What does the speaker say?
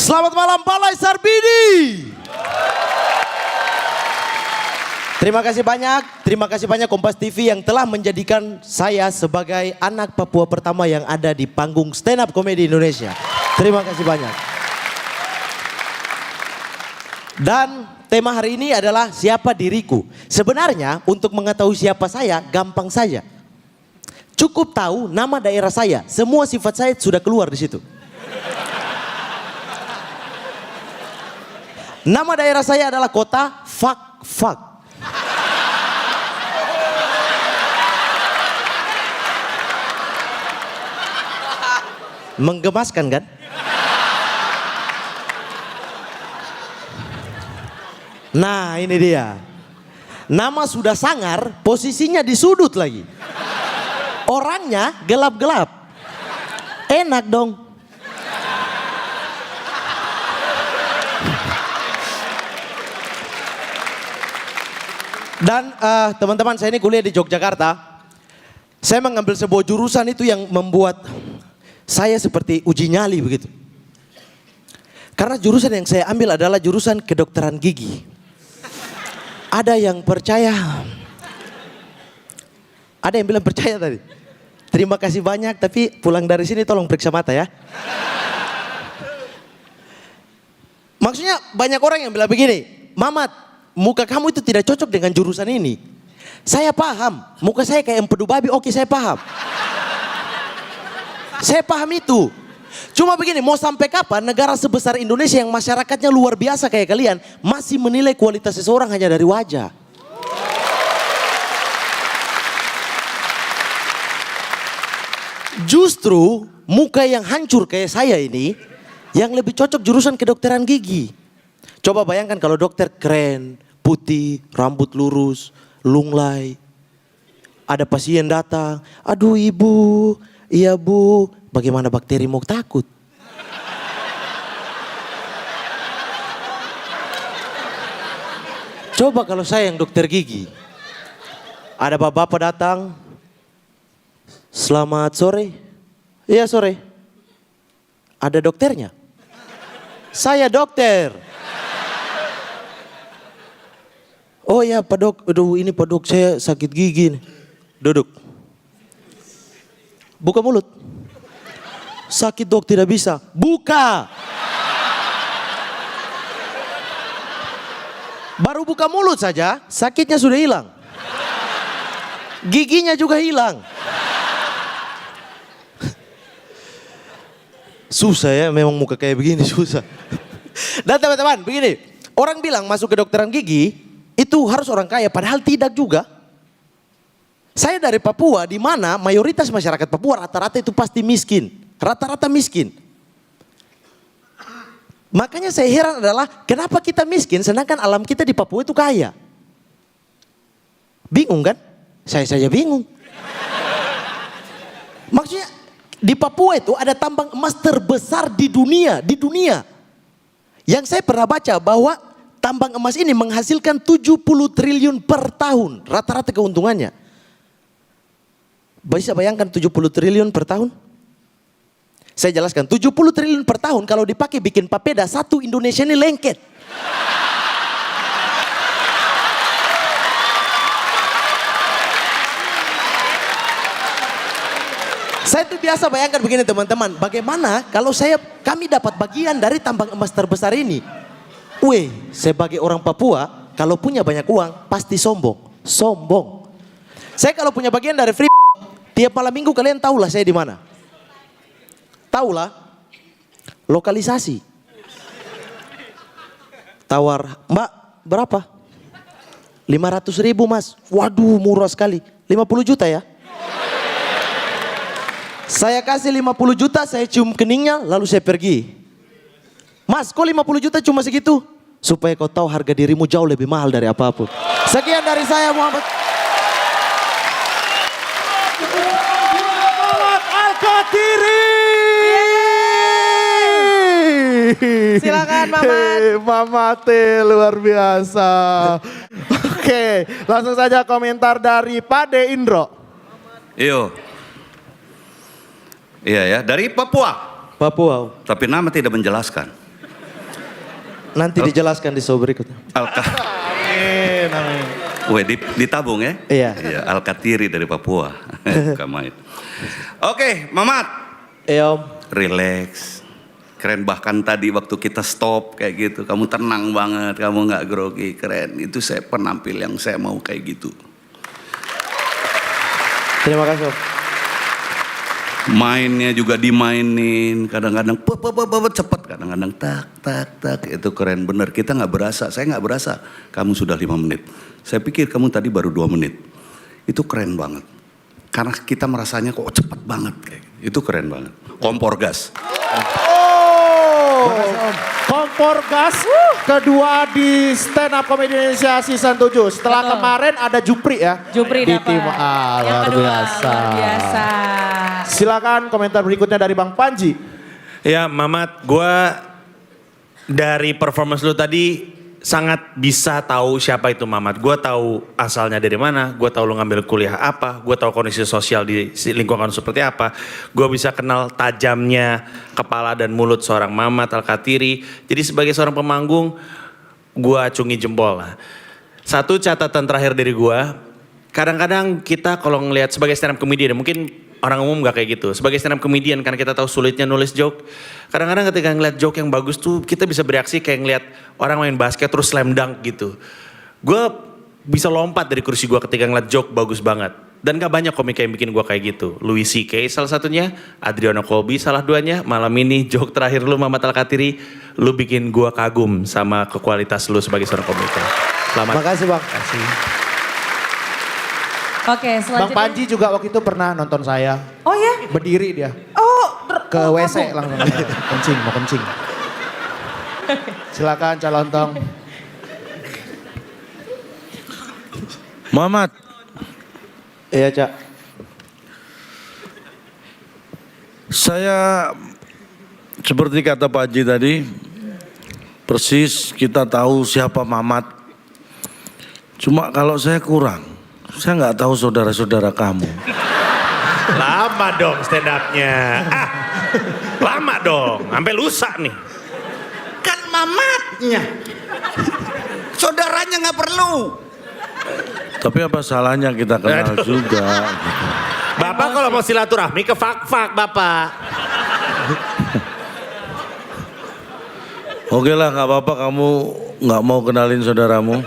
Selamat malam Palai Sarbini. Terima kasih banyak Kompas TV yang telah menjadikan saya sebagai anak Papua pertama yang ada di panggung stand up komedi Indonesia. Terima kasih banyak. Dan tema hari ini adalah siapa diriku. Sebenarnya untuk mengetahui siapa saya gampang saja. Cukup tahu nama daerah saya, semua sifat saya sudah keluar di situ. Nama daerah saya adalah kota fuck. Menggemaskan kan? Nah ini dia. Nama sudah sangar, posisinya di sudut lagi. Orangnya gelap-gelap. Enak dong. Dan teman-teman, saya ini kuliah di Yogyakarta. Saya mengambil sebuah jurusan itu yang membuat saya seperti uji nyali begitu. Karena jurusan yang saya ambil adalah jurusan kedokteran gigi. Ada yang percaya. Ada yang bilang percaya tadi. Terima kasih banyak, tapi pulang dari sini tolong periksa mata ya. Maksudnya banyak orang yang bilang begini, Mamat, muka kamu itu tidak cocok dengan jurusan ini. Saya paham, muka saya kayak empedu babi, oke saya paham. Saya paham itu. Cuma begini, mau sampai kapan negara sebesar Indonesia yang masyarakatnya luar biasa kayak kalian masih menilai kualitas seseorang hanya dari wajah? Justru muka yang hancur kayak saya ini yang lebih cocok jurusan kedokteran gigi. Coba bayangkan kalau dokter keren, putih, rambut lurus, lunglai. Ada pasien datang, aduh ibu, iya bu, bagaimana bakteri mau takut? Coba kalau saya yang dokter gigi. Ada bapak-bapak datang, selamat sore. Iya sore. Ada dokternya? Saya dokter. Oh ya Pak Dok, aduh ini Pak Dok saya sakit gigi nih. Duduk. Buka mulut. Sakit dok tidak bisa. Buka. Baru buka mulut saja sakitnya sudah hilang. Giginya juga hilang. Susah ya memang muka kayak begini susah. Dan teman-teman begini. Orang bilang masuk ke kedokteran gigi itu harus orang kaya, padahal tidak juga. Saya dari Papua, di mana mayoritas masyarakat Papua rata-rata itu pasti miskin. Rata-rata miskin. Makanya saya heran adalah kenapa kita miskin sedangkan alam kita di Papua itu kaya. Bingung kan? Saya saja bingung. Maksudnya di Papua itu ada tambang emas terbesar di dunia. Yang saya pernah baca bahwa tambang emas ini menghasilkan 70 triliun per tahun. Rata-rata keuntungannya. Bisa bayangkan 70 triliun per tahun? Saya jelaskan, 70 triliun per tahun kalau dipakai bikin papeda, satu Indonesia ini lengket. Saya tuh biasa bayangkan begini teman-teman, bagaimana kalau kami dapat bagian dari tambang emas terbesar ini. Weh, sebagai orang Papua, kalau punya banyak uang, pasti sombong. Saya kalau punya bagian dari free, tiap malam minggu kalian tahulah saya di mana. Tahulah, lokalisasi. Tawar, Mbak, berapa? 500.000 mas. Waduh, murah sekali. 50 juta ya. Saya kasih 50 juta, saya cium keningnya, lalu saya pergi. Mas, kok 50 juta cuma segitu? Supaya kau tahu harga dirimu jauh lebih mahal dari apapun. Sekian dari saya, Muhammad. Muhammad Al-Katiri. Silakan Mamat. Mamate luar biasa. Oke, langsung saja komentar dari Pade Indro. Iyo. Iya ya, dari Papua. Papua. Tapi nama tidak menjelaskan. Nanti dijelaskan di show berikutnya. Amin, amin. Weh, ditabung ya? Iya. Iya, Alkatiri dari Papua. Bukan main. Oke, Mamat. Iya Om. Relax. Keren, bahkan tadi waktu kita stop kayak gitu, kamu tenang banget, kamu nggak grogi, keren. Itu saya penampil yang saya mau kayak gitu. Terima kasih Om. Mainnya juga dimainin, kadang-kadang cepet, kadang-kadang tak, itu keren bener. Kita nggak berasa, saya nggak berasa. Kamu sudah 5 menit. Saya pikir kamu tadi baru 2 menit. Itu keren banget. Karena kita merasanya kok cepet banget kayak gitu. Itu keren banget. Kompor gas. Kompor gas kedua di Stand Up Comedy Indonesia Season 7. Setelah Betul. kemarin ada Jupri ya. Jupri di dapat. tim A. Yang Luar kedua, biasa. luar biasa. Silakan komentar berikutnya dari Bang Panji. Ya Mamat, gue dari performance lu tadi sangat bisa tahu siapa itu Mamat. Gue tahu asalnya dari mana, gue tahu lu ngambil kuliah apa, gue tahu kondisi sosial di lingkungan seperti apa. Gue bisa kenal tajamnya kepala dan mulut seorang Mamat Alkatiri. Jadi sebagai seorang pemanggung, gue acungi jempol lah. Satu catatan terakhir dari gue, kadang-kadang kita kalau ngelihat sebagai stand up comedian, mungkin orang umum gak kayak gitu. Sebagai stand up comedian karena kita tahu sulitnya nulis joke. Kadang-kadang ketika ngeliat joke yang bagus tuh kita bisa bereaksi kayak ngeliat orang main basket terus slam dunk gitu. Gue bisa lompat dari kursi gue ketika ngeliat joke bagus banget. Dan gak banyak komika yang bikin gue kayak gitu. Louis C.K. salah satunya, Adriano Colby salah duanya. Malam ini joke terakhir lu Mamat Alkatiri, lu bikin gue kagum sama kualitas lu sebagai seorang komika. Selamat. Makasih Bang. Oke, Bang selanjutnya. Panji juga waktu itu pernah nonton saya. Oh ya? Berdiri dia. Oh, Ke WC langsung. Kencing, mau kencing. Silakan calon tong. Mamat, Iya Cak. saya seperti kata Pak Haji tadi, persis kita tahu siapa Mamat. Cuma kalau saya kurang, saya nggak tahu saudara-saudara kamu. Lama dong stand up-nya. Lama dong, sampai lusa nih. Kan Mamatnya. Saudaranya nggak perlu. Tapi apa salahnya kita kenal juga. Bapak kalau mau silaturahmi ke fak-fak Bapak. Oke lah, nggak apa-apa kamu nggak mau kenalin saudaramu.